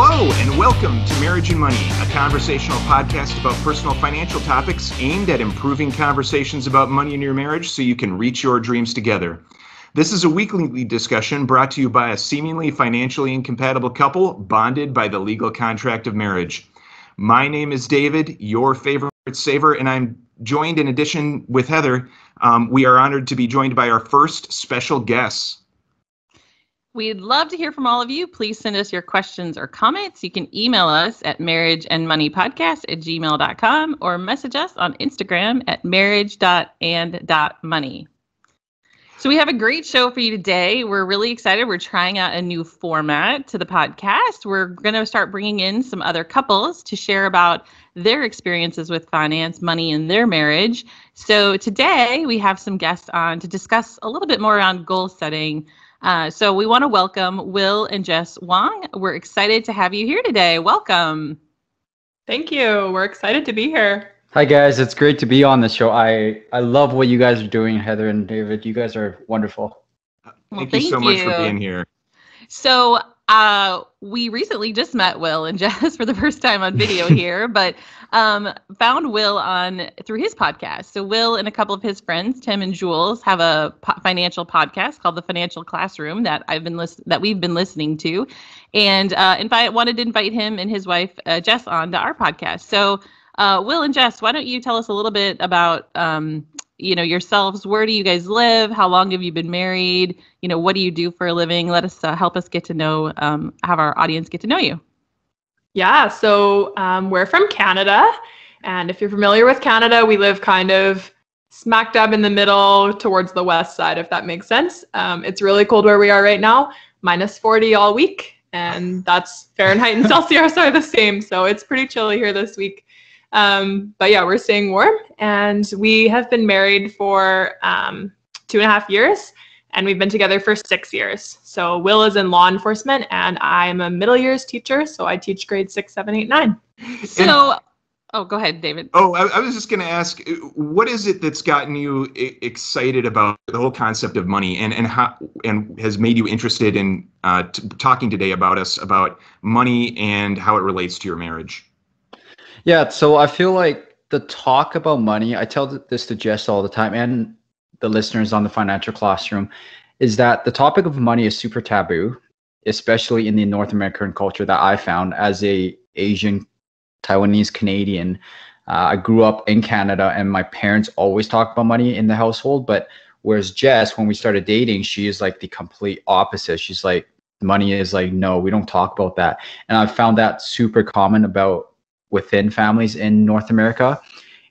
Hello and welcome to Marriage and Money, a conversational podcast about personal financial topics aimed at improving conversations about money in your marriage so you can reach your dreams together. This is a weekly discussion brought to you by a seemingly financially incompatible couple bonded by the legal contract of marriage. My name is David, your favorite saver, and I'm joined in addition with Heather. We are honored to be joined by our first special guest. We'd love to hear from all of you. Please send us your questions or comments. You can email us at marriageandmoneypodcast@gmail.com or message us on Instagram at marriage.and.money. So we have a great show for you today. We're really excited. We're trying out a new format to the podcast. We're going to start bringing in some other couples to share about their experiences with finance, money, and their marriage. So today we have some guests on to discuss a little bit more around goal setting. So we want to welcome Will and Jess Wang. We're excited to have you here today. Welcome. Thank you. We're excited to be here. Hi guys, it's great to be on the show. I love what you guys are doing, Heather and David. You guys are wonderful. Thank you so much for being here. So we recently just met Will and Jess for the first time on video here, but found Will through his podcast. So Will and a couple of his friends, Tim and Jules, have a financial podcast called The Financial Classroom that we've been listening to, and wanted to invite him and his wife Jess on to our podcast. So Will and Jess, why don't you tell us a little bit about yourselves? Where do you guys live? How long have you been married? What do you do for a living? Let us help us get to know, have our audience get to know you. Yeah, so we're from Canada, and if you're familiar with Canada, we live kind of smack dab in the middle towards the west side, if that makes sense. It's really cold where we are right now, -40 all week, and that's Fahrenheit and Celsius are the same, so it's pretty chilly here this week. But yeah, we're staying warm, and we have been married for 2.5 years, and we've been together for 6 years. So Will is in law enforcement, and I'm a middle years teacher, so I teach grades 6, 7, 8, 9. So, go ahead, David. I was just going to ask, what is it that's gotten you excited about the whole concept of money, and has made you interested in talking today about money and how it relates to your marriage? Yeah, so I feel like the talk about money, I tell this to Jess all the time and the listeners on the Financial Classroom, is that the topic of money is super taboo, especially in the North American culture that I found as a Asian, Taiwanese, Canadian. I grew up in Canada, and my parents always talked about money in the household. But whereas Jess, when we started dating, she is like the complete opposite. She's like, money is like, no, we don't talk about that. And I found that super common within families in North America.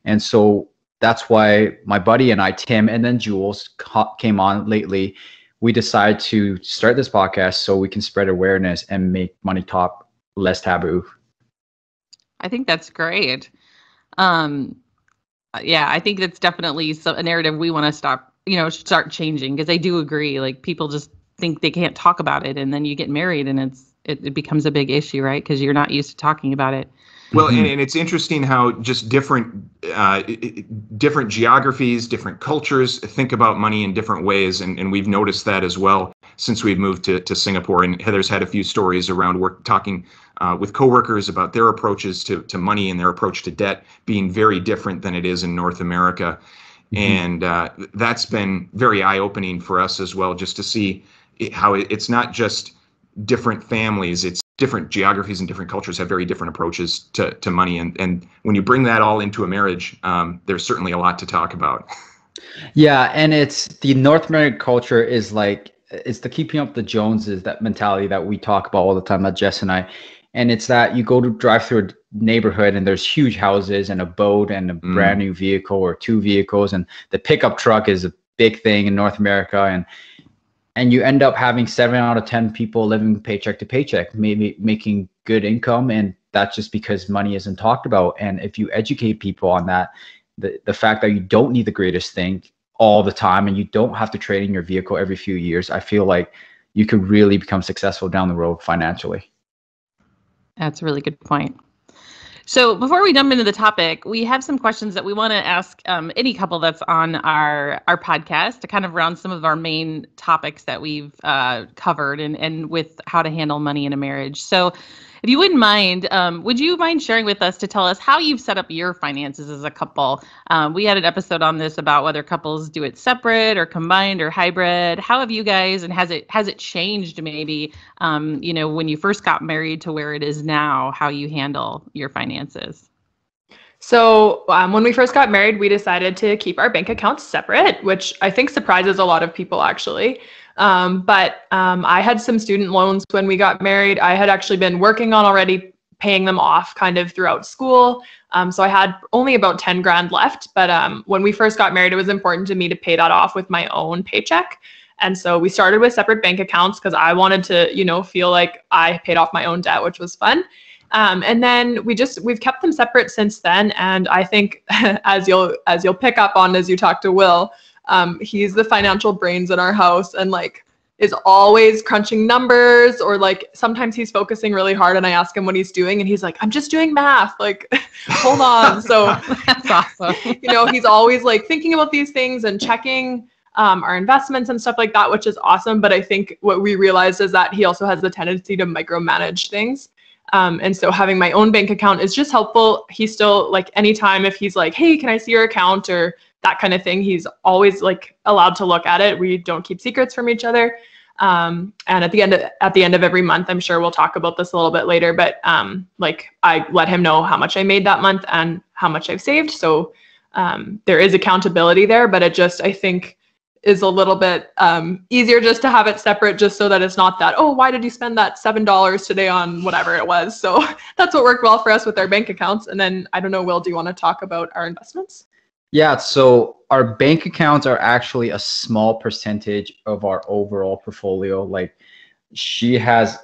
And so that's why my buddy and I, Tim, and then Jules came on lately. We decided to start this podcast so we can spread awareness and make money talk less taboo. I think that's great. I think that's definitely a narrative we want to start changing, because I do agree. Like, people just think they can't talk about it, and then you get married and it becomes a big issue, right? Because you're not used to talking about it. Well, and it's interesting how just different geographies, different cultures think about money in different ways, and we've noticed that as well since we've moved to Singapore. And Heather's had a few stories around talking with coworkers about their approaches to money and their approach to debt being very different than it is in North America. Mm-hmm. And that's been very eye-opening for us as well, just to see how it's not just different families, it's different geographies and different cultures have very different approaches to money. And when you bring that all into a marriage, there's certainly a lot to talk about. Yeah, and it's the North American culture is like, it's the keeping up the Joneses, that mentality that we talk about all the time, that Jess and I. And it's that you go to drive through a neighborhood and there's huge houses and a boat and a brand new vehicle or 2 vehicles. And the pickup truck is a big thing in North America. And you end up having 7 out of 10 people living paycheck to paycheck, maybe making good income. And that's just because money isn't talked about. And if you educate people on that, the fact that you don't need the greatest thing all the time and you don't have to trade in your vehicle every few years, I feel like you could really become successful down the road financially. That's a really good point. So before we jump into the topic, we have some questions that we want to ask any couple that's on our podcast to kind of round some of our main topics that we've covered and with how to handle money in a marriage. So If you wouldn't mind, would you mind sharing with us to tell us how you've set up your finances as a couple? We had an episode on this about whether couples do it separate or combined or hybrid. How have you guys, and has it changed maybe, when you first got married to where it is now, how you handle your finances? So when we first got married, we decided to keep our bank accounts separate, which I think surprises a lot of people actually. But I had some student loans when we got married. I had actually been working on already paying them off kind of throughout school. So I had only about 10 grand left. But when we first got married, it was important to me to pay that off with my own paycheck. And so we started with separate bank accounts because I wanted to, feel like I paid off my own debt, which was fun. And then we've kept them separate since then. And I think as you'll pick up on as you talk to Will, he's the financial brains in our house and like is always crunching numbers, or like sometimes he's focusing really hard and I ask him what he's doing and he's like, I'm just doing math. Like, hold on. So That's awesome. he's always like thinking about these things and checking our investments and stuff like that, which is awesome. But I think what we realized is that he also has the tendency to micromanage things. And so having my own bank account is just helpful. He's still like, anytime if he's like, hey, can I see your account or that kind of thing, he's always like allowed to look at it. We don't keep secrets from each other. And at the end of every month, I'm sure we'll talk about this a little bit later, but like I let him know how much I made that month and how much I've saved. So there is accountability there, but it just, I think, is a little bit easier just to have it separate, just so that it's not that, oh, why did you spend that $7 today on whatever it was? So that's what worked well for us with our bank accounts. And then I don't know, Will, do you want to talk about our investments? Yeah, so our bank accounts are actually a small percentage of our overall portfolio. Like she has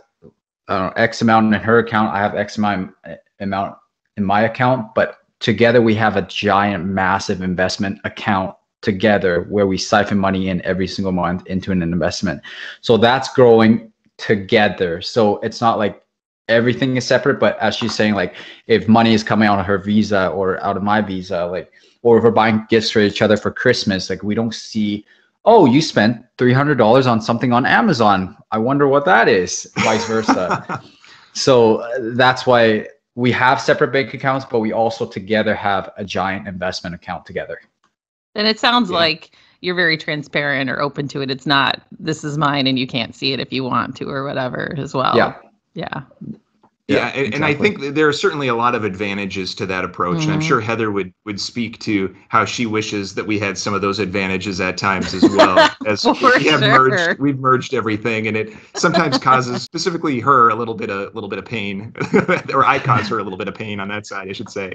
X amount in her account, I have X amount in my account, but together we have a giant, massive investment account together where we siphon money in every single month into an investment. So that's growing together. So it's not like everything is separate, but as she's saying, like if money is coming out of her Visa or out of my Visa, like, or if we're buying gifts for each other for Christmas, like we don't see, oh, you spent $300 on something on Amazon, I wonder what that is, vice versa. So that's why we have separate bank accounts, but we also together have a giant investment account together. And it sounds like you're very transparent or open to it. It's not, this is mine and you can't see it if you want to or whatever as well. Yeah. And I think there are certainly a lot of advantages to that approach. And I'm sure Heather would speak to how she wishes that we had some of those advantages at times as well. As we've merged everything, and it sometimes causes specifically her a little bit of pain, or I cause her a little bit of pain on that side, I should say.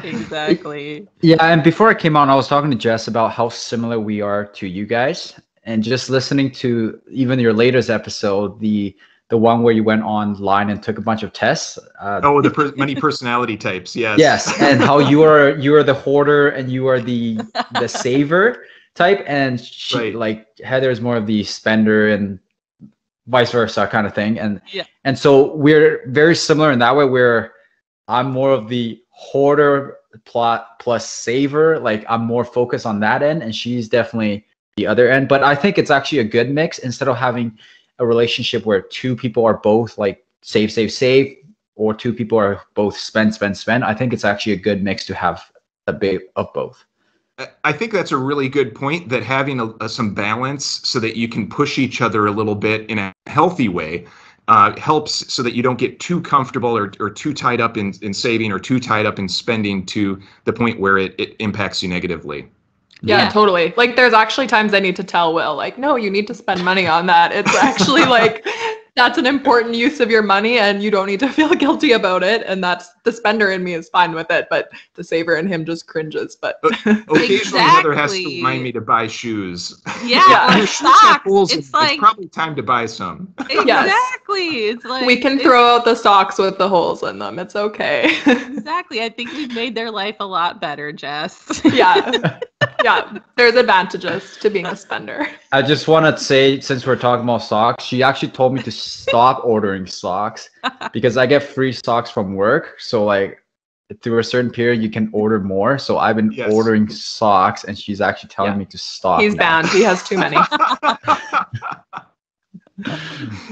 Exactly. Yeah, and before I came on, I was talking to Jess about how similar we are to you guys, and just listening to even your latest episode, the one where you went online and took a bunch of tests. The money personality types. Yes. Yes, and how you are the hoarder and you are the saver type, and she, like Heather, is more of the spender and vice versa kind of thing. And so we're very similar in that way, where I'm more of the hoarder plus saver. Like I'm more focused on that end, and she's definitely the other end. But I think it's actually a good mix instead of having a relationship where two people are both like save, or two people are both spend. I think it's actually a good mix to have a bit of both. I think that's a really good point, that having some balance so that you can push each other a little bit in a healthy way helps, so that you don't get too comfortable or too tied up in saving or too tied up in spending to the point where it impacts you negatively. Yeah, totally. Like there's actually times I need to tell Will, like, no, you need to spend money on that. It's actually like, that's an important use of your money and you don't need to feel guilty about it. And that's, the spender in me is fine with it, but the saver in him just cringes. But occasionally Heather has to remind me to buy shoes. Yeah. Your shoes have holes. It's probably time to buy some. Exactly. It's like we can throw out the socks with the holes in them. It's okay. Exactly. I think we've made their life a lot better, Jess. Yeah, there's advantages to being a spender. I just want to say, since we're talking about socks, she actually told me to stop ordering socks because I get free socks from work. So like through a certain period, you can order more. So I've been ordering socks, and she's actually telling me to stop. He's banned. He has too many.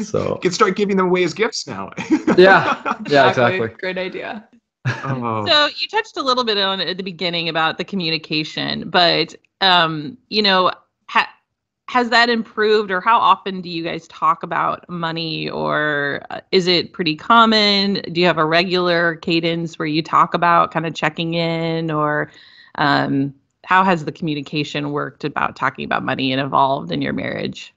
So You can start giving them away as gifts now. yeah, exactly. Great idea. Oh. So you touched a little bit on it at the beginning about the communication, but has that improved, or how often do you guys talk about money, or is it pretty common? Do you have a regular cadence where you talk about kind of checking in, or how has the communication worked about talking about money and evolved in your marriage?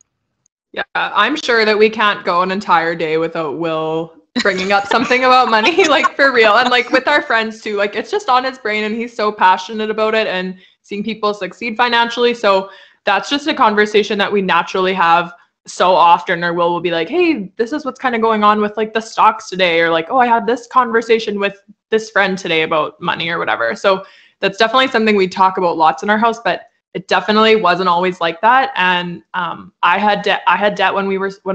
Yeah, I'm sure that we can't go an entire day without Will bringing up something about money, like for real. And like with our friends too, like it's just on his brain and he's so passionate about it and seeing people succeed financially. So that's just a conversation that we naturally have so often. Or Will be like, hey, this is what's kind of going on with like the stocks today. Or like, oh, I had this conversation with this friend today about money or whatever. So that's definitely something we talk about lots in our house, but it definitely wasn't always like that. And I had debt when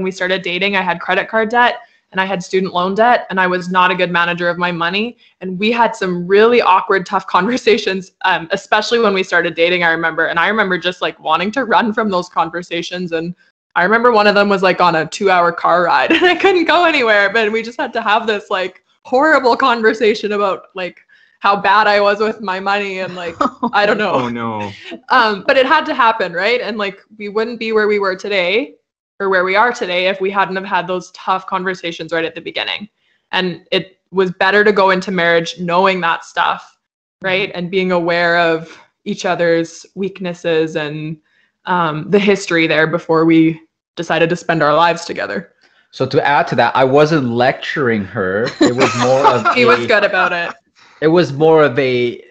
we started dating. I had credit card debt and I had student loan debt, and I was not a good manager of my money. And we had some really awkward, tough conversations, especially when we started dating, I remember just like wanting to run from those conversations. And I remember one of them was like on a 2-hour car ride and I couldn't go anywhere, but we just had to have this like horrible conversation about like how bad I was with my money and like, I don't know. Oh no. But it had to happen, right? And like, we wouldn't be where we were today or where we are today if we hadn't have had those tough conversations right at the beginning. And it was better to go into marriage knowing that stuff, right? And being aware of each other's weaknesses and the history there before we decided to spend our lives together. So to add to that, I wasn't lecturing her. It was more of he was good about it. It was more of a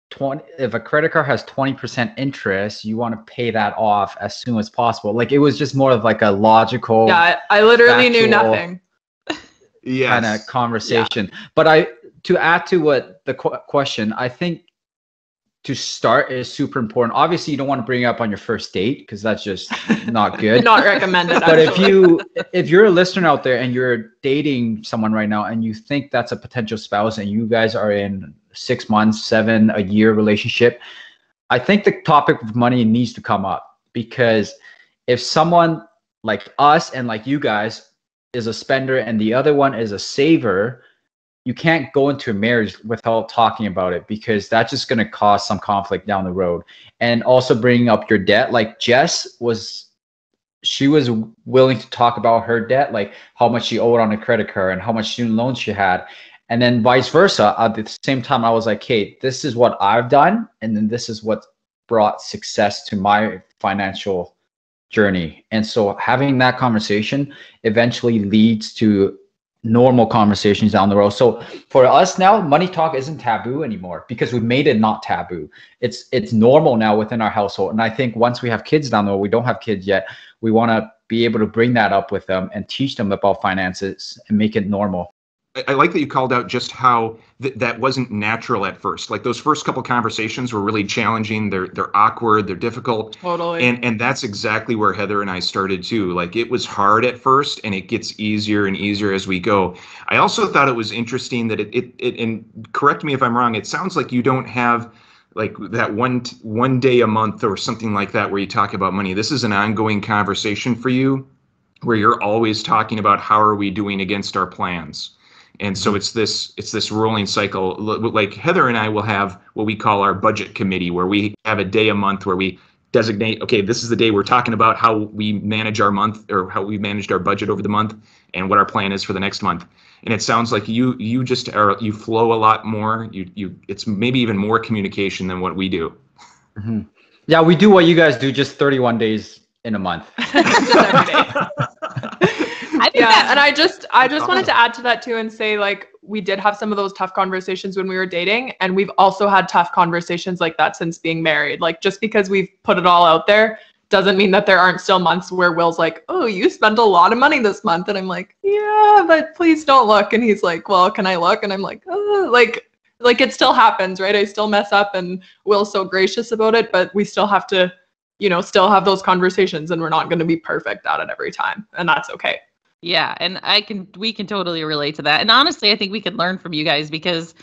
20. If a credit card has 20% interest, you want to pay that off as soon as possible. Like it was just more of like a logical. Yeah, I literally knew nothing. Kind of conversation. Yeah. But to add to what the question, I think to start is super important. Obviously, you don't want to bring it up on your first date because that's just not good. Not recommended. But if you're a listener out there and you're dating someone right now and you think that's a potential spouse and you guys are in 6 months, 7, a year relationship, I think the topic of money needs to come up, because if someone like us and like you guys is a spender and the other one is a saver, you can't go into a marriage without talking about it, because that's just going to cause some conflict down the road. And also bringing up your debt, like Jess was willing to talk about her debt, like how much she owed on a credit card and how much student loans she had. And then vice versa. At the same time, I was like, hey, this is what I've done. And then this is what brought success to my financial journey. And so having that conversation eventually leads to normal conversations down the road. So for us now, money talk isn't taboo anymore because we've made it not taboo. It's normal now within our household. And I think once we have kids down the road, we don't have kids yet, we want to be able to bring that up with them and teach them about finances and make it normal. I like that you called out just how that wasn't natural at first. Like those first couple conversations were really challenging. They're awkward. They're difficult. Totally. And that's exactly where Heather and I started too. Like it was hard at first, and it gets easier and easier as we go. I also thought it was interesting that it and correct me if I'm wrong, it sounds like you don't have like that one day a month or something like that where you talk about money. This is an ongoing conversation for you where you're always talking about how are we doing against our plans. And so it's this rolling cycle. Like Heather and I will have what we call our budget committee, where we have a day a month where we designate, okay, this is the day we're talking about how we manage our month or how we managed our budget over the month and what our plan is for the next month. And it sounds like you flow a lot more. It's maybe even more communication than what we do. Mm-hmm. Yeah, we do what you guys do, just 31 days in a month. Just every day. And I just wanted to add to that too and say, like, we did have some of those tough conversations when we were dating, and we've also had tough conversations like that since being married. Like, just because we've put it all out there doesn't mean that there aren't still months where Will's like, oh, you spent a lot of money this month, and I'm like, yeah, but please don't look. And he's like, well, can I look? And I'm like, oh, like it still happens, right? I still mess up, and Will's so gracious about it, but we still have to, still have those conversations, and we're not going to be perfect at it every time, and that's okay. Yeah, and we can totally relate to that. And honestly, I think we could learn from you guys, because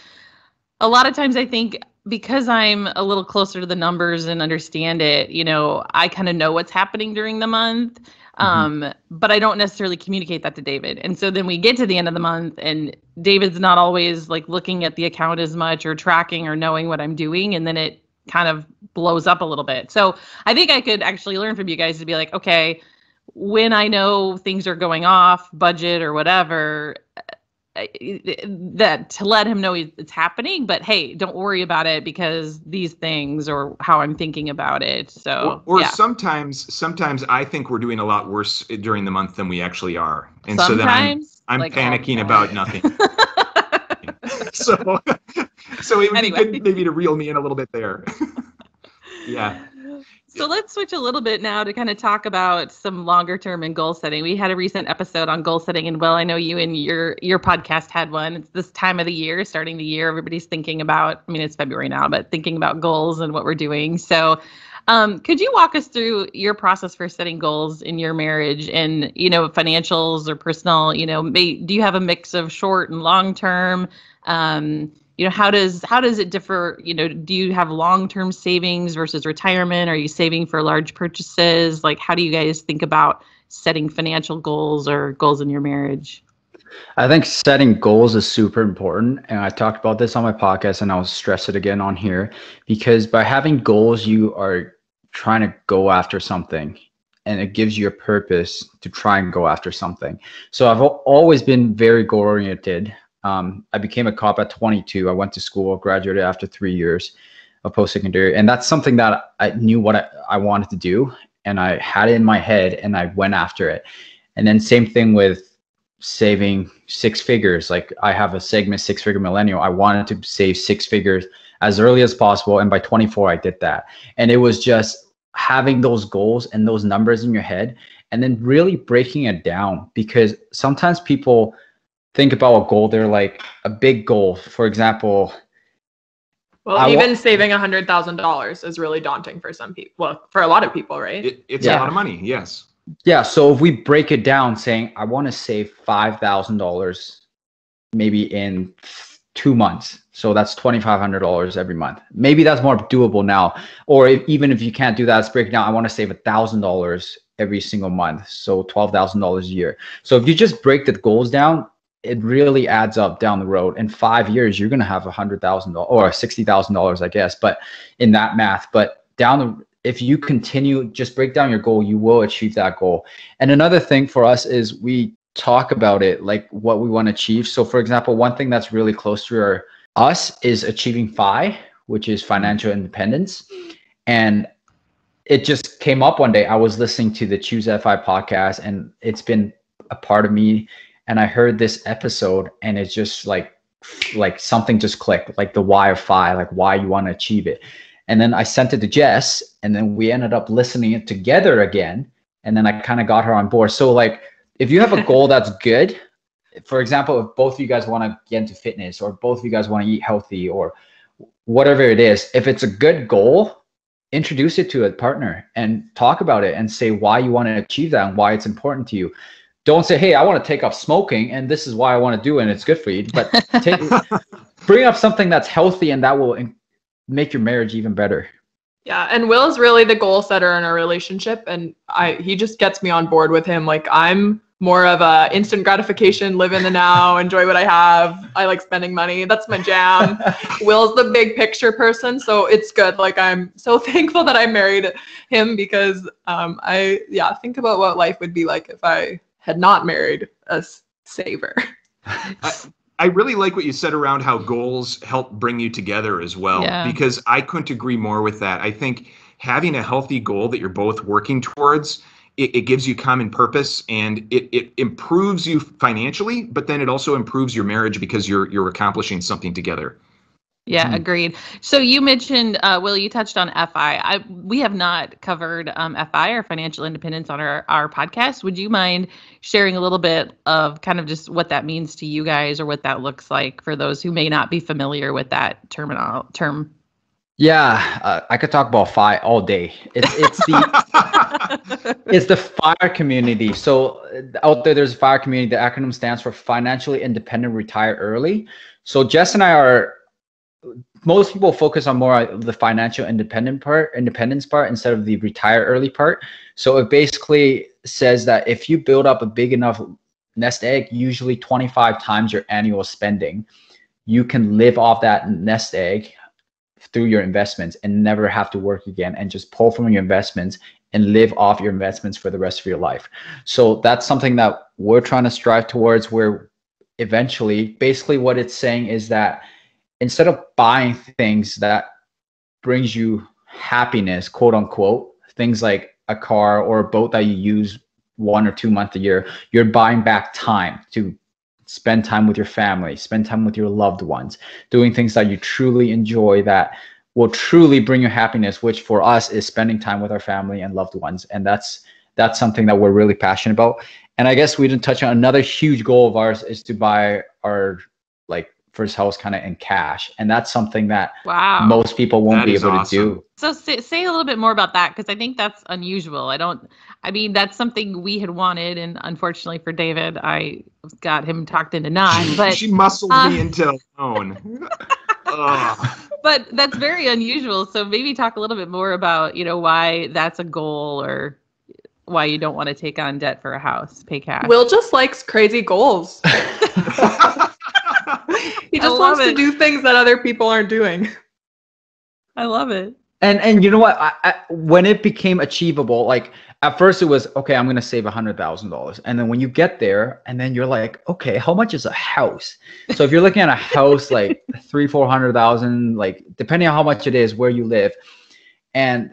a lot of times I think because I'm a little closer to the numbers and understand it, I kind of know what's happening during the month. But I don't necessarily communicate that to David. And so then we get to the end of the month and David's not always like looking at the account as much or tracking or knowing what I'm doing. And then it kind of blows up a little bit. So I think I could actually learn from you guys to be like, okay, when I know things are going off budget or whatever, that to let him know it's happening, but hey, don't worry about it because these things or how I'm thinking about it. So or sometimes I think we're doing a lot worse during the month than we actually are, and so then I'm like panicking about nothing. so it would be good maybe to reel me in a little bit there. Yeah. So let's switch a little bit now to kind of talk about some longer term and goal setting. We had a recent episode on goal setting, and Will, I know you and your podcast had one. It's this time of the year, starting the year. Everybody's thinking about, I mean, it's February now, but thinking about goals and what we're doing. So could you walk us through your process for setting goals in your marriage and, you know, financials or personal, you know, do you have a mix of short and long term? You know, how does it differ? You know, do you have long-term savings versus retirement? Are you saving for large purchases? Like, how do you guys think about setting financial goals or goals in your marriage? I think setting goals is super important. And I talked about this on my podcast and I'll stress it again on here, because by having goals, you are trying to go after something and it gives you a purpose to try and go after something. So I've always been very goal oriented. I became a cop at 22. I went to school, graduated after 3 years of post-secondary. And that's something that I knew what I wanted to do. And I had it in my head and I went after it. And then same thing with saving six figures. Like I have a segment, 6-figure millennial. I wanted to save 6 figures as early as possible. And by 24, I did that. And it was just having those goals and those numbers in your head and then really breaking it down, because sometimes people think about a goal, they're like a big goal. For example, even saving $100,000 is really daunting for some people. Well, for a lot of people, right? It's a lot of money. Yes. Yeah. So if we break it down saying, I want to save $5,000 maybe in 2 months. So that's $2,500 every month. Maybe that's more doable now. Or even if you can't do that, let's break it down. I want to save $1,000 every single month. So $12,000 a year. So if you just break the goals down, it really adds up down the road. In 5 years, you're going to have $100,000 or $60,000, I guess, but in that math, but if you continue, just break down your goal, you will achieve that goal. And another thing for us is we talk about it, like what we want to achieve. So for example, one thing that's really close to us is achieving FI, which is financial independence. And it just came up one day. I was listening to the Choose FI podcast and it's been a part of me. And I heard this episode and it's just like something just clicked, like the why of FI, like why you want to achieve it. And then I sent it to Jess and then we ended up listening it together again. And then I kind of got her on board. So like, if you have a goal that's good, for example, if both of you guys want to get into fitness or both of you guys want to eat healthy or whatever it is, if it's a good goal, introduce it to a partner and talk about it and say why you want to achieve that and why it's important to you. Don't say, hey, I want to take up smoking and this is why I want to do it and it's good for you. But bring up something that's healthy and that will make your marriage even better. Yeah, and Will's really the goal setter in our relationship, and he just gets me on board with him. Like I'm more of a instant gratification, live in the now, enjoy what I have. I like spending money. That's my jam. Will's the big picture person, so it's good. Like I'm so thankful that I married him because I think about what life would be like if I had not married a saver. I really like what you said around how goals help bring you together as well, because I couldn't agree more with that. I think having a healthy goal that you're both working towards, it gives you common purpose and it improves you financially, but then it also improves your marriage because you're accomplishing something together. Yeah, agreed. So you mentioned, Will, you touched on FI. We have not covered FI or financial independence on our podcast. Would you mind sharing a little bit of kind of just what that means to you guys or what that looks like for those who may not be familiar with that term? Yeah, I could talk about FI all day. It's the FIRE community. So out there, there's a FIRE community. The acronym stands for Financially Independent Retire Early. So Jess and I are most people focus on more the financial independence part instead of the retire early part. So it basically says that if you build up a big enough nest egg, usually 25 times your annual spending, you can live off that nest egg through your investments and never have to work again, and just pull from your investments and live off your investments for the rest of your life. So that's something that we're trying to strive towards, where eventually, basically what it's saying is that instead of buying things that brings you happiness, quote unquote, things like a car or a boat that you use 1 or 2 months a year, you're buying back time to spend time with your family, spend time with your loved ones, doing things that you truly enjoy, that will truly bring you happiness, which for us is spending time with our family and loved ones. And that's something that we're really passionate about. And I guess we didn't touch on another huge goal of ours is to buy our like first house kind of in cash. And that's something that most people won't be able to do. So say a little bit more about that, because I think that's unusual. I mean, that's something we had wanted, and unfortunately for David, I got him talked into not. But she muscled me into a loan. But that's very unusual. So maybe talk a little bit more about, why that's a goal, or why you don't want to take on debt for a house, pay cash. Will just likes crazy goals. He just wants to do things that other people aren't doing. I love it. And you know what? When it became achievable, like at first it was, okay, I'm going to save $100,000. And then when you get there and then you're like, okay, how much is a house? So if you're looking at a house, like 300,000-400,000, like depending on how much it is, where you live, and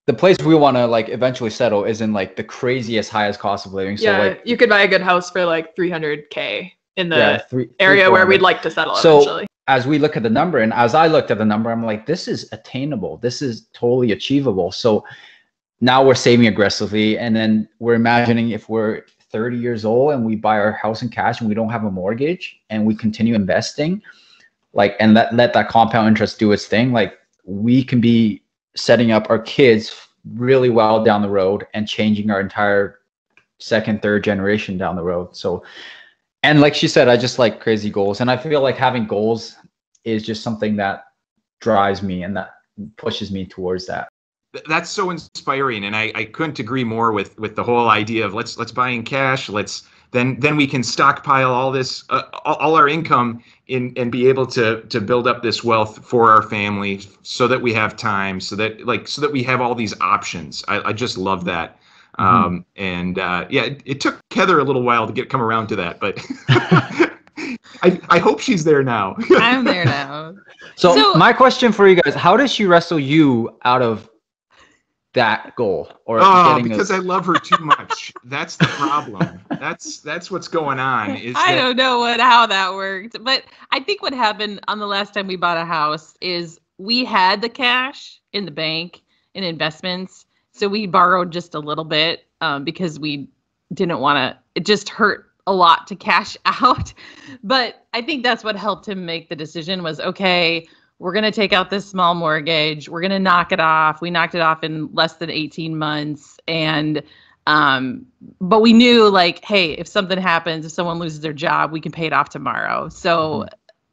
the place we want to like eventually settle is in like the craziest, highest cost of living. So yeah, like you could buy a good house for like $300K in the area where we'd like to settle eventually. As we look at the number, and as I looked at the number, I'm like, this is attainable. This is totally achievable. So now we're saving aggressively. And then we're imagining if we're 30 years old and we buy our house in cash and we don't have a mortgage and we continue investing, like, and let that compound interest do its thing, like we can be setting up our kids really well down the road and changing our entire second, third generation down the road. So, and like she said, I just like crazy goals. And I feel like having goals is just something that drives me and that pushes me towards that. That's so inspiring. And I couldn't agree more with the whole idea of let's buy in cash. Then we can stockpile all this, all our income and be able to build up this wealth for our family so that we have time, so that we have all these options. I just love that. It took Heather a little while to come around to that, but I hope she's there now. I'm there now. So my question for you guys, how does she wrestle you out of that goal? Or because I love her too much. That's the problem. That's what's going on. I don't know how that worked, but I think what happened on the last time we bought a house is we had the cash in the bank in investments. So we borrowed just a little bit because we didn't want to, it just hurt a lot to cash out. But I think that's what helped him make the decision was, okay, we're going to take out this small mortgage. We're going to knock it off. We knocked it off in less than 18 months. And, but we knew like, hey, if something happens, if someone loses their job, we can pay it off tomorrow. So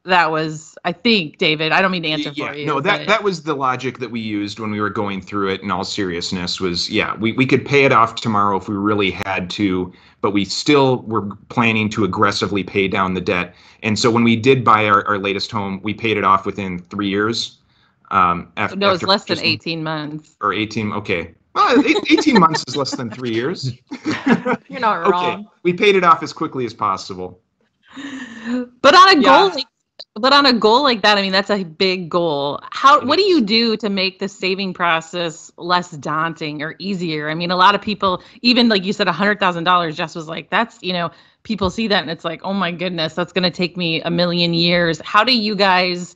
that was, I think, David, I don't mean to answer for you. No, that was the logic that we used when we were going through it in all seriousness was, we could pay it off tomorrow if we really had to, but we still were planning to aggressively pay down the debt. And so when we did buy our latest home, we paid it off within 3 years. No, it's less than 18 months. Or 18, okay. Well, 18 months is less than 3 years. You're not wrong. Okay, we paid it off as quickly as possible. But on a goal like that, I mean, that's a big goal. What do you do to make the saving process less daunting or easier? I mean, a lot of people, even like you said, $100,000, Jess was like, that's, people see that and it's like, oh my goodness, that's going to take me a million years. How do you guys,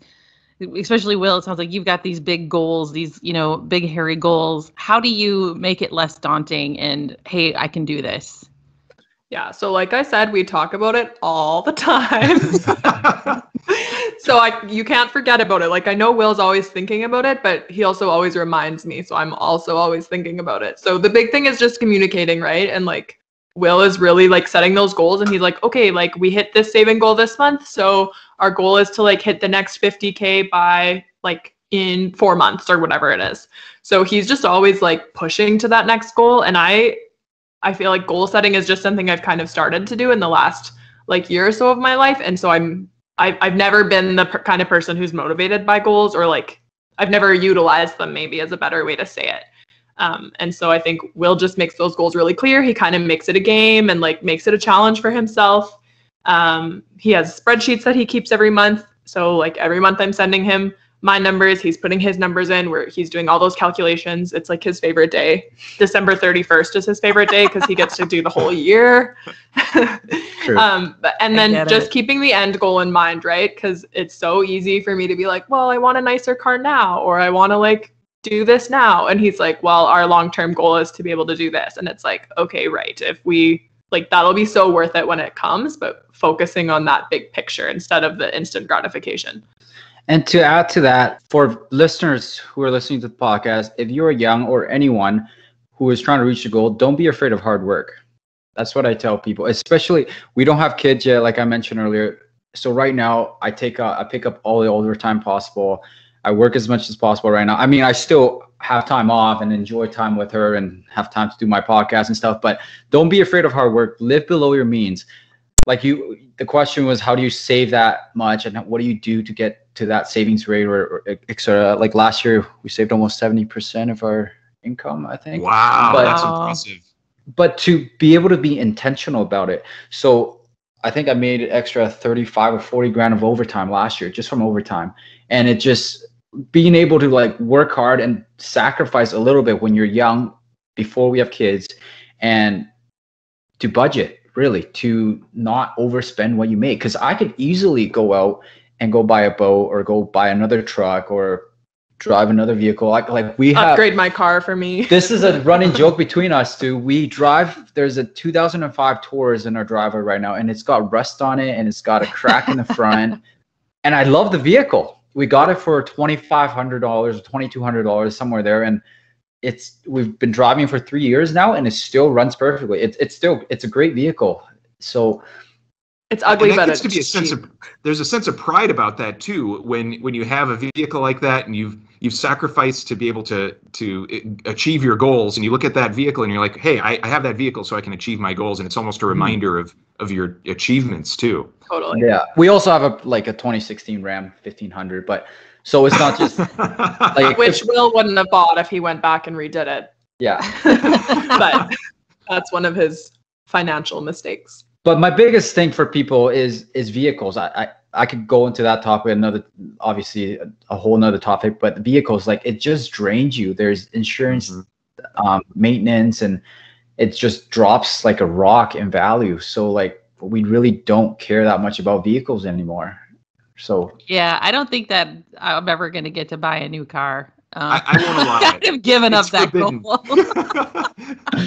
especially Will, it sounds like you've got these big goals, these, big hairy goals. How do you make it less daunting and, hey, I can do this? Yeah, so like I said, we talk about it all the time. So you can't forget about it. Like I know Will's always thinking about it, but he also always reminds me. So I'm also always thinking about it. So the big thing is just communicating, right? And like Will is really like setting those goals, and he's like, okay, like we hit this saving goal this month, so our goal is to like hit the next 50K by like in 4 months or whatever it is. So he's just always like pushing to that next goal. And I feel like goal setting is just something I've kind of started to do in the last like year or so of my life. And so I've never been the kind of person who's motivated by goals, or like I've never utilized them, maybe is a better way to say it. And so I think Will just makes those goals really clear. He kind of makes it a game and like makes it a challenge for himself. He has spreadsheets that he keeps every month. So like every month I'm sending him my numbers, he's putting his numbers in, where he's doing all those calculations. It's like his favorite day. December 31st is his favorite day because he gets to do the whole year. True. And then just keeping the end goal in mind, right? Because it's so easy for me to be like, well, I want a nicer car now, or I want to like do this now. And he's like, well, our long-term goal is to be able to do this. And it's like, okay, right. If we like, that'll be so worth it when it comes, but focusing on that big picture instead of the instant gratification. And to add to that, for listeners who are listening to the podcast, if you're young or anyone who is trying to reach a goal, don't be afraid of hard work. That's what I tell people, especially we don't have kids yet, like I mentioned earlier. So right now I pick up all the overtime possible. I work as much as possible right now. I mean, I still have time off and enjoy time with her and have time to do my podcast and stuff, but don't be afraid of hard work. Live below your means. Like the question was, how do you save that much, and what do you do to get to that savings rate or et cetera? Like last year, we saved almost 70% of our income, I think. Wow, that's impressive. But to be able to be intentional about it. So I think I made an extra 35 or 40 grand of overtime last year, just from overtime. And it just being able to like work hard and sacrifice a little bit when you're young, before we have kids, and to budget. Really, to not overspend what you make, because I could easily go out and go buy a boat or go buy another truck or drive another vehicle. Like we have upgrade my car for me. This is a running joke between us two. We drive. There's a 2005 Taurus in our driveway right now, and it's got rust on it, and it's got a crack in the front. And I love the vehicle. We got it for $2,500 or $2,200, somewhere there, and we've been driving for 3 years now, and it still runs perfectly. It's a great vehicle. So it's ugly, but it's to be a sense of, there's a sense of pride about that too. When you have a vehicle like that, and you've sacrificed to be able to achieve your goals, and you look at that vehicle and you're like, hey, I have that vehicle so I can achieve my goals, and it's almost a reminder of your achievements too. Totally. Yeah. We also have a 2016 Ram 1500, but so it's not just like which Will wouldn't have bought if he went back and redid it. Yeah. But that's one of his financial mistakes. But my biggest thing for people is vehicles. I could go into that topic, obviously a whole nother topic, but vehicles, like, it just drains you. There's insurance, maintenance, and it just drops like a rock in value. So like we really don't care that much about vehicles anymore. So yeah, I don't think that I'm ever going to get to buy a new car. I won't allow it. I've given up that goal.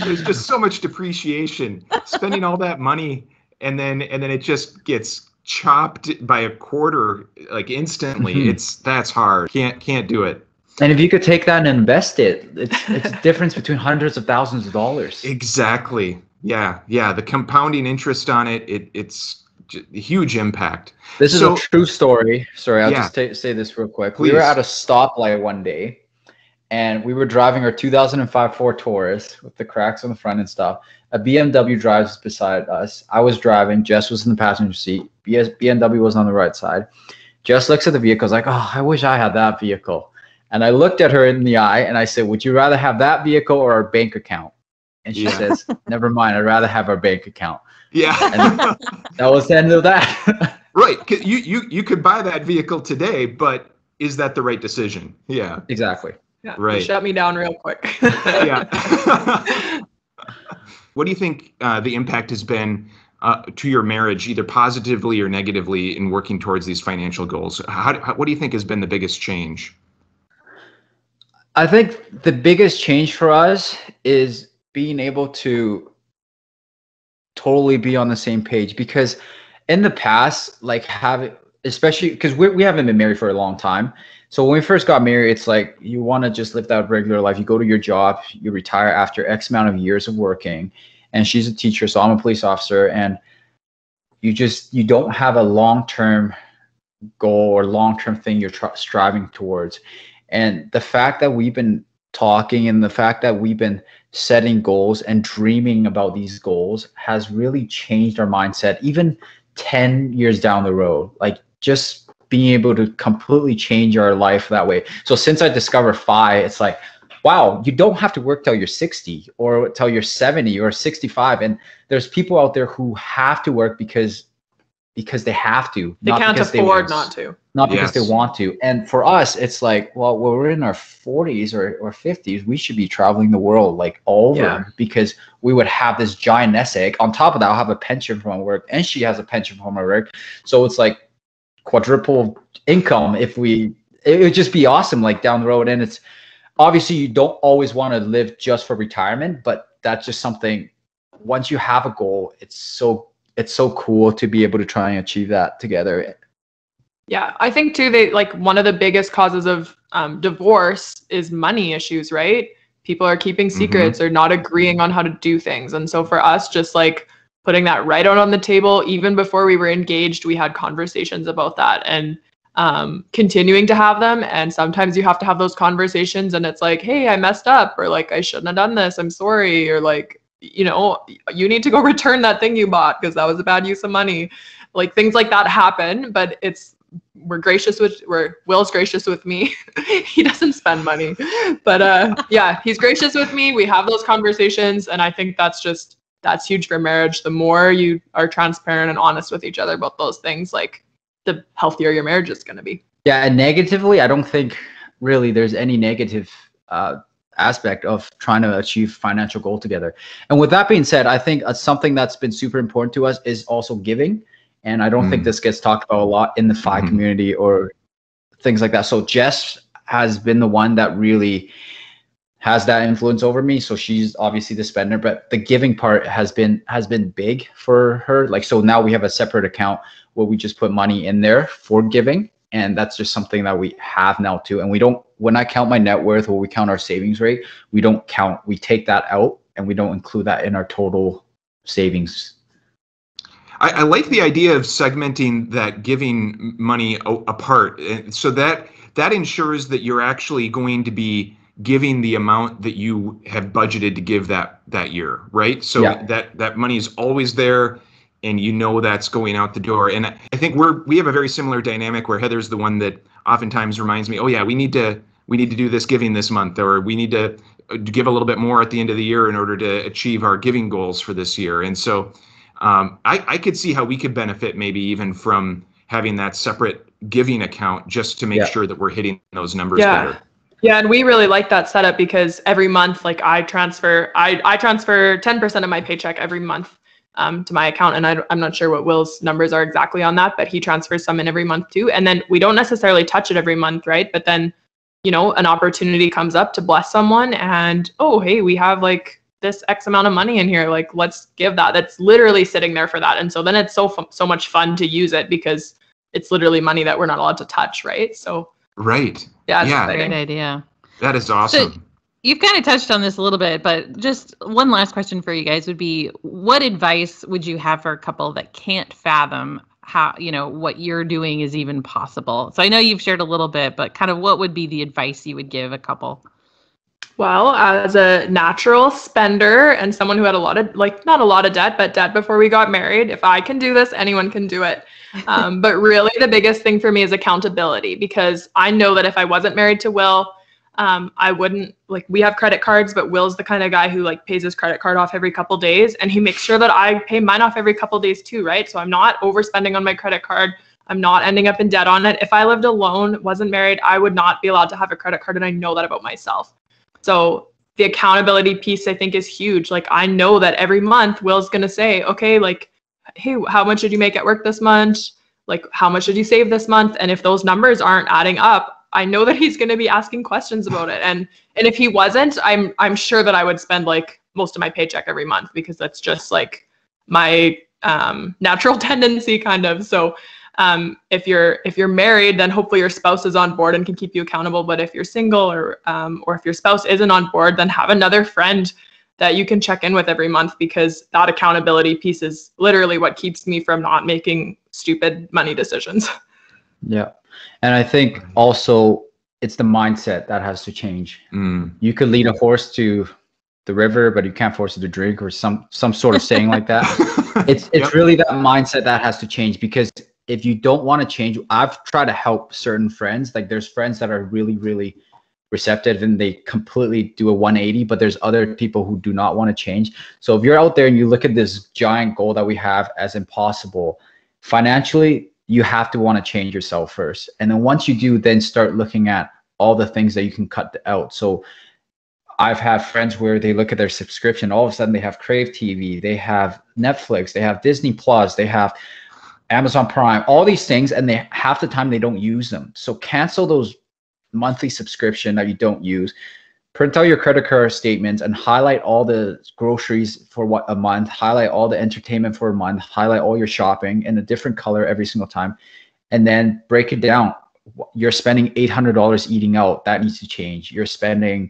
There's just so much depreciation, spending all that money, and then it just gets chopped by a quarter, like instantly. That's hard. Can't do it. And if you could take that and invest it, it's a difference between hundreds of thousands of dollars. Exactly. Yeah. The compounding interest on it's a huge impact. This is a true story. Sorry, I'll just say this real quick. Please. We were at a stoplight one day, and we were driving our 2005 Ford Taurus with the cracks on the front and stuff. A BMW drives beside us. I was driving. Jess was in the passenger seat. BMW was on the right side. Jess looks at the vehicle. Like, oh, I wish I had that vehicle. And I looked at her in the eye, and I said, would you rather have that vehicle or our bank account? And she says, never mind. I'd rather have our bank account. Yeah. And that was the end of that. Right. You could buy that vehicle today, but is that the right decision? Yeah. Exactly. Yeah. Right. You shut me down real quick. Yeah. What do you think the impact has been to your marriage, either positively or negatively, in working towards these financial goals? What do you think has been the biggest change? I think the biggest change for us is being able to totally be on the same page, because in the past, like, especially because we haven't been married for a long time. So when we first got married, it's like you want to just live that regular life. You go to your job, you retire after X amount of years of working, and she's a teacher, so I'm a police officer, and you don't have a long-term goal or long-term thing you're striving towards. And the fact that we've been talking and the fact that we've been setting goals and dreaming about these goals has really changed our mindset, even 10 years down the road. Like, just being able to completely change our life that way. So since I discovered FI, it's like, wow, you don't have to work till you're 60 or till you're 70 or 65. And there's people out there who have to work because they have to. They can't afford not to. Not because they want to. And for us, it's like, well, when we're in our 40s or 50s, we should be traveling the world like all over, because we would have this giant nest egg. On top of that, I'll have a pension from my work, and she has a pension from her work. So it's like quadruple income it would just be awesome, like down the road. And it's obviously, you don't always want to live just for retirement, but that's just something, once you have a goal, it's so cool to be able to try and achieve that together. Yeah, I think too, one of the biggest causes of divorce is money issues, right? People are keeping secrets or not agreeing on how to do things. And so for us, just like putting that right out on the table, even before we were engaged, we had conversations about that, and continuing to have them. And sometimes you have to have those conversations and it's like, hey, I messed up, or like, I shouldn't have done this, I'm sorry, or like, you need to go return that thing you bought because that was a bad use of money. Like, things like that happen, but Will's gracious with me. He doesn't spend money, but he's gracious with me. We have those conversations, and I think that's huge for marriage. The more you are transparent and honest with each other about those things, like, the healthier your marriage is going to be. Yeah, and negatively, I don't think really there's any negative aspect of trying to achieve financial goal together. And with that being said, I think something that's been super important to us is also giving. And I don't think this gets talked about a lot in the FI community or things like that. So Jess has been the one that really has that influence over me. So she's obviously the spender, but the giving part has been big for her. Like, so now we have a separate account where we just put money in there for giving. And that's just something that we have now too. And when I count my net worth or we count our savings rate, we take that out and we don't include that in our total savings. I like the idea of segmenting that giving money apart, so that ensures that you're actually going to be giving the amount that you have budgeted to give that year, right? So that money is always there, and that's going out the door. And I think we have a very similar dynamic where Heather's the one that oftentimes reminds me, oh yeah, we need to do this giving this month, or we need to give a little bit more at the end of the year in order to achieve our giving goals for this year. And so I could see how we could benefit maybe even from having that separate giving account, just to make sure that we're hitting those numbers better. Yeah, and we really like that setup because every month, like, I transfer 10% of my paycheck every month to my account. And I'm not sure what Will's numbers are exactly on that, but he transfers some in every month too. And then we don't necessarily touch it every month, right? But then, an opportunity comes up to bless someone, and, oh, hey, we have like this X amount of money in here, like, let's give that. That's literally sitting there for that. And so then it's so much fun to use it because it's literally money that we're not allowed to touch, right? So right. Yeah, great idea. That is awesome. So you've kind of touched on this a little bit, but just one last question for you guys would be, what advice would you have for a couple that can't fathom how, what you're doing is even possible? So I know you've shared a little bit, but kind of what would be the advice you would give a couple? Well, as a natural spender and someone who had not a lot of debt, but debt before we got married, if I can do this, anyone can do it. But really the biggest thing for me is accountability, because I know that if I wasn't married to Will, I wouldn't, we have credit cards, but Will's the kind of guy who pays his credit card off every couple days, and he makes sure that I pay mine off every couple days too, right? So I'm not overspending on my credit card. I'm not ending up in debt on it. If I lived alone, wasn't married, I would not be allowed to have a credit card, and I know that about myself. So the accountability piece, I think, is huge. I know that every month Will's going to say, okay, hey, how much did you make at work this month? How much did you save this month? And if those numbers aren't adding up, I know that he's going to be asking questions about it. And if he wasn't, I'm sure that I would spend most of my paycheck every month, because that's just my natural tendency kind of. So if you're married, then hopefully your spouse is on board and can keep you accountable. But if you're single or if your spouse isn't on board, then have another friend that you can check in with every month, because that accountability piece is literally what keeps me from not making stupid money decisions. Yeah. And I think also it's the mindset that has to change. You could lead a horse to the river, but you can't force it to drink, or some sort of saying like that. It's really that mindset that has to change, because if you don't want to change, I've tried to help certain friends. Like there's friends that are really, really receptive and they completely do a 180, but there's other people who do not want to change. So if you're out there and you look at this giant goal that we have as impossible financially, you have to want to change yourself first. And then once you do, then start looking at all the things that you can cut out. So I've had friends where they look at their subscription, all of a sudden they have Crave TV, they have Netflix, they have Disney Plus, they have Amazon Prime, all these things, and they half the time they don't use them. So cancel those monthly subscription that you don't use, print out your credit card statements and highlight all the groceries for what a month, highlight all the entertainment for a month, highlight all your shopping in a different color every single time, and then break it down. You're spending $800 eating out, that needs to change. You're spending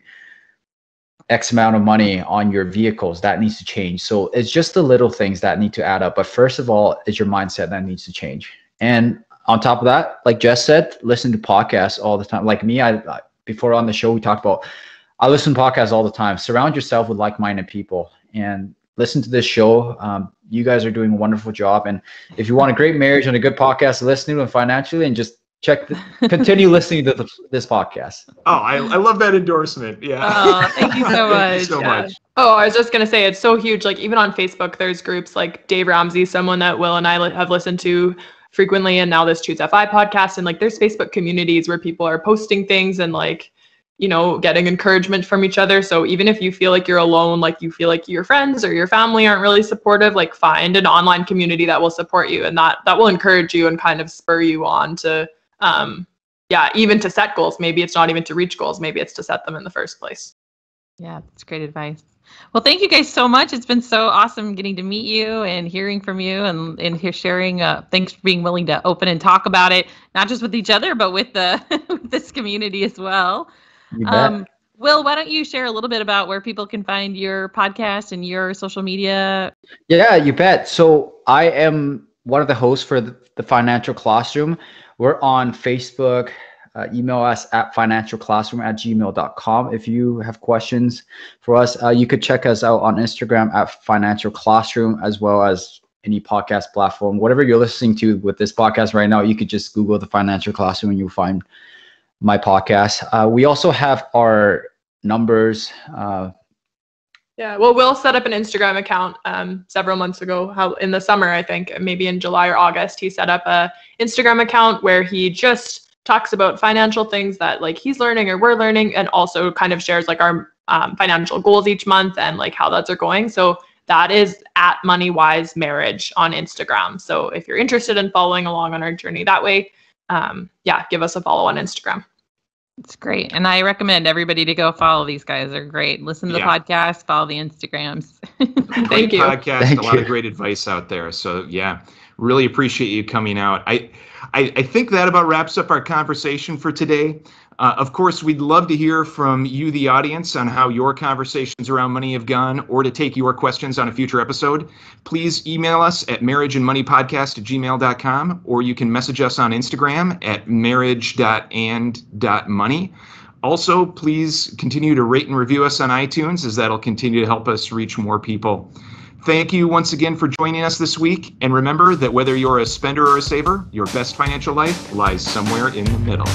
X amount of money on your vehicles, that needs to change. So it's just the little things that need to add up. But first of all, is your mindset that needs to change. And on top of that, like Jess said, listen to podcasts all the time. Like me, I before on the show, we talked about, I listen to podcasts all the time. Surround yourself with like-minded people and listen to this show. You guys are doing a wonderful job. And if you want a great marriage and a good podcast to listen to and financially, and just continue listening to this podcast. Oh, I love that endorsement. Yeah. Oh, thank you so much. Thank you so much. Oh, I was just going to say, it's so huge. Like even on Facebook, there's groups like Dave Ramsey, someone that Will and I have listened to frequently, and now this Choose FI podcast. And like there's Facebook communities where people are posting things and like, you know, getting encouragement from each other. So even if you feel like you're alone, like you feel like your friends or your family aren't really supportive, like find an online community that will support you, and that will encourage you and kind of spur you on to even to set goals. Maybe it's not even to reach goals, maybe it's to set them in the first place. Yeah, that's great advice. Well, thank you guys so much. It's been so awesome getting to meet you and hearing from you and here sharing. Thanks for being willing to open and talk about it, not just with each other, but with with this community as well. You bet. Will, why don't you share a little bit about where people can find your podcast and your social media? Yeah, you bet. So I am one of the hosts for the Financial Classroom. We're on Facebook. Email us at financialclassroom@gmail.com. If you have questions for us, you could check us out on Instagram at Financial Classroom, as well as any podcast platform. Whatever you're listening to with this podcast right now, you could just Google the Financial Classroom and you'll find my podcast. We also have our numbers. Yeah, well, Will set up an Instagram account several months ago, in the summer, I think, maybe in July or August, he set up a Instagram account where he just talks about financial things that like he's learning or we're learning, and also kind of shares like our financial goals each month and like how that's are going. So that is at Moneywise Marriage on Instagram. So if you're interested in following along on our journey that way, give us a follow on Instagram. It's great. And I recommend everybody to go follow these guys. They're great. Listen to the podcast, follow the Instagrams. Thank you. Podcast, a lot of great advice out there. So yeah, really appreciate you coming out. I think that about wraps up our conversation for today. Of course, we'd love to hear from you, the audience, on how your conversations around money have gone, or to take your questions on a future episode. Please email us at marriageandmoneypodcast@gmail.com, or you can message us on Instagram at marriage.and.money. Also, please continue to rate and review us on iTunes, as that'll continue to help us reach more people. Thank you once again for joining us this week. And remember that whether you're a spender or a saver, your best financial life lies somewhere in the middle.